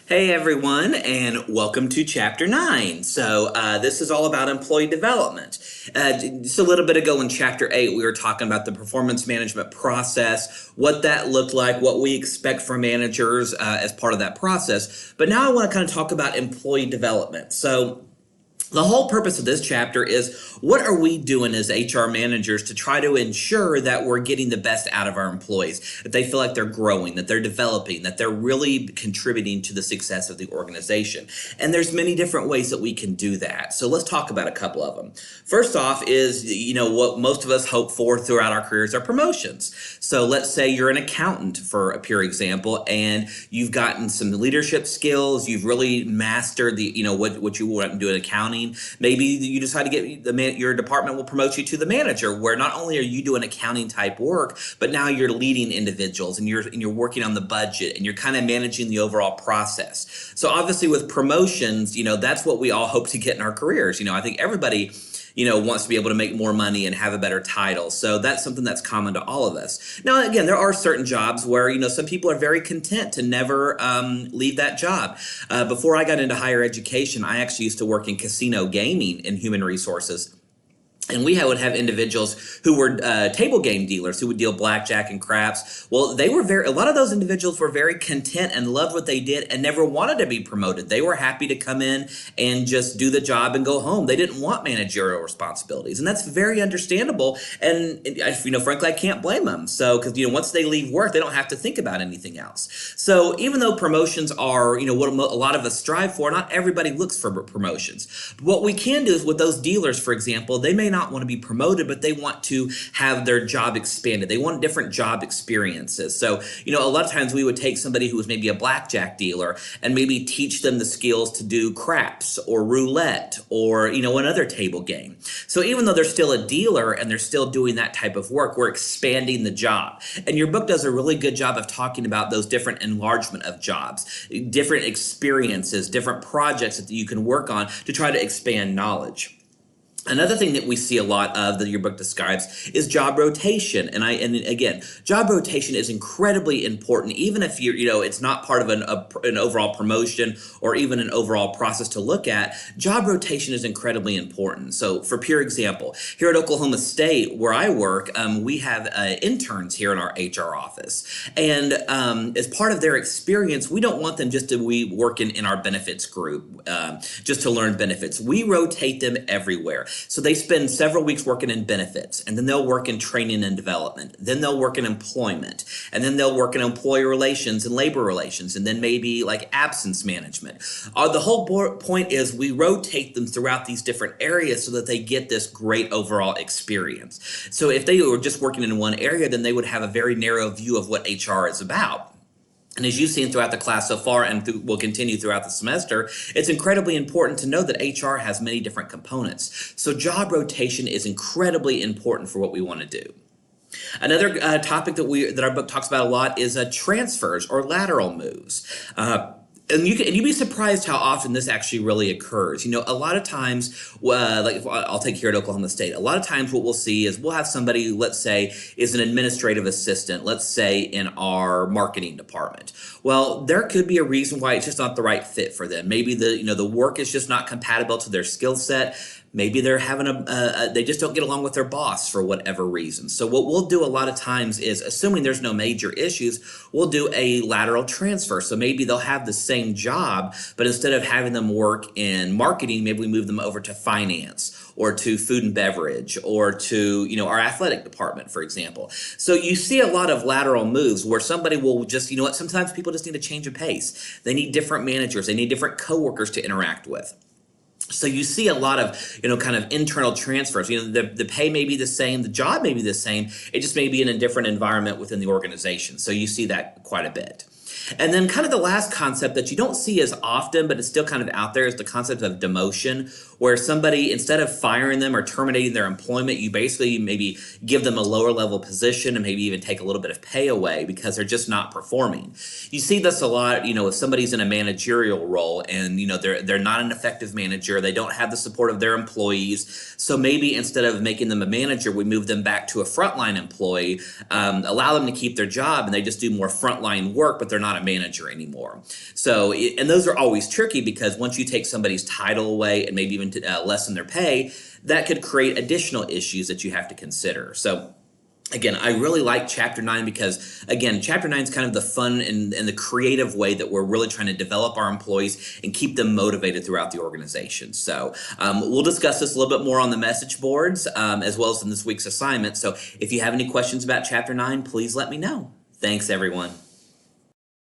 Hey everyone, and welcome to Chapter 9. This is all about employee development. Just a little bit ago in Chapter 8, we were talking about the performance management process, what that looked like, what we expect from managers as part of that process. But now I want to kind of talk about employee development. The whole purpose of this chapter is what are we doing as HR managers to try to ensure that we're getting the best out of our employees, that they feel like they're growing, that they're developing, that they're really contributing to the success of the organization. And there's many different ways that we can do that. So let's talk about a couple of them. First off is, what most of us hope for throughout our careers are promotions. So let's say you're an accountant, for a pure example, and you've gotten some leadership skills, you've really mastered what you want to do in accounting. Maybe you decide to get your department will promote you to the manager, where not only are you doing accounting type work, but now you're leading individuals and you're working on the budget and you're kind of managing the overall process. So obviously with promotions, that's what we all hope to get in our careers. I think everybody wants to be able to make more money and have a better title. So that's something that's common to all of us. Now, again, there are certain jobs where, some people are very content to never leave that job. Before I got into higher education, I actually used to work in casino gaming in human resources. And we would have individuals who were table game dealers who would deal blackjack and craps. Well, a lot of those individuals were very content and loved what they did and never wanted to be promoted. They were happy to come in and just do the job and go home. They didn't want managerial responsibilities. And that's very understandable. And, frankly, I can't blame them. So, because, once they leave work, they don't have to think about anything else. So even though promotions are, what a lot of us strive for, not everybody looks for promotions. But what we can do is with those dealers, for example, they may not want to be promoted, but they want to have their job expanded. They want different job experiences. So, a lot of times we would take somebody who was maybe a blackjack dealer and maybe teach them the skills to do craps or roulette or, another table game. So even though they're still a dealer and they're still doing that type of work, we're expanding the job. And your book does a really good job of talking about those different enlargement of jobs, different experiences, different projects that you can work on to try to expand knowledge. Another thing that we see a lot of that your book describes is job rotation. And again, job rotation is incredibly important, even if it's not part of an overall promotion or even an overall process to look at. Job rotation is incredibly important. So for pure example, here at Oklahoma State, where I work, we have interns here in our HR office. And as part of their experience, we don't want them just to work in our benefits group, just to learn benefits. We rotate them everywhere. So they spend several weeks working in benefits, and then they'll work in training and development. Then they'll work in employment, and then they'll work in employee relations and labor relations, and then maybe like absence management. The whole point is we rotate them throughout these different areas so that they get this great overall experience. So if they were just working in one area, then they would have a very narrow view of what HR is about. And as you've seen throughout the class so far and will continue throughout the semester, it's incredibly important to know that HR has many different components. So job rotation is incredibly important for what we want to do. Another topic that our book talks about a lot is transfers or lateral moves. And you'd be surprised how often this actually really occurs. A lot of times, like I'll take here at Oklahoma State, a lot of times what we'll see is we'll have somebody, let's say, is an administrative assistant, let's say in our marketing department. Well, there could be a reason why it's just not the right fit for them. Maybe the work is just not compatible to their skill set. Maybe they're having they just don't get along with their boss for whatever reason. So what we'll do a lot of times is, assuming there's no major issues, we'll do a lateral transfer. So maybe they'll have the same job, but instead of having them work in marketing, maybe we move them over to finance or to food and beverage or to, our athletic department, for example. So you see a lot of lateral moves where somebody will just, sometimes people just need a change of pace. They need different managers. They need different coworkers to interact with. So you see a lot of, kind of internal transfers. The pay may be the same, the job may be the same, it just may be in a different environment within the organization. So you see that quite a bit. And then kind of the last concept that you don't see as often, but it's still kind of out there, is the concept of demotion, where somebody, instead of firing them or terminating their employment, you basically maybe give them a lower level position and maybe even take a little bit of pay away because they're just not performing. You see this a lot, if somebody's in a managerial role and, they're not an effective manager, they don't have the support of their employees. So maybe instead of making them a manager, we move them back to a frontline employee, allow them to keep their job, and they just do more frontline work, but they're not not a manager anymore. So, and those are always tricky because once you take somebody's title away and maybe even lessen their pay, that could create additional issues that you have to consider. So, again, I really like Chapter 9 because, again, Chapter 9 is kind of the fun and the creative way that we're really trying to develop our employees and keep them motivated throughout the organization. So we'll discuss this a little bit more on the message boards as well as in this week's assignment. So if you have any questions about Chapter 9, please let me know. Thanks, everyone.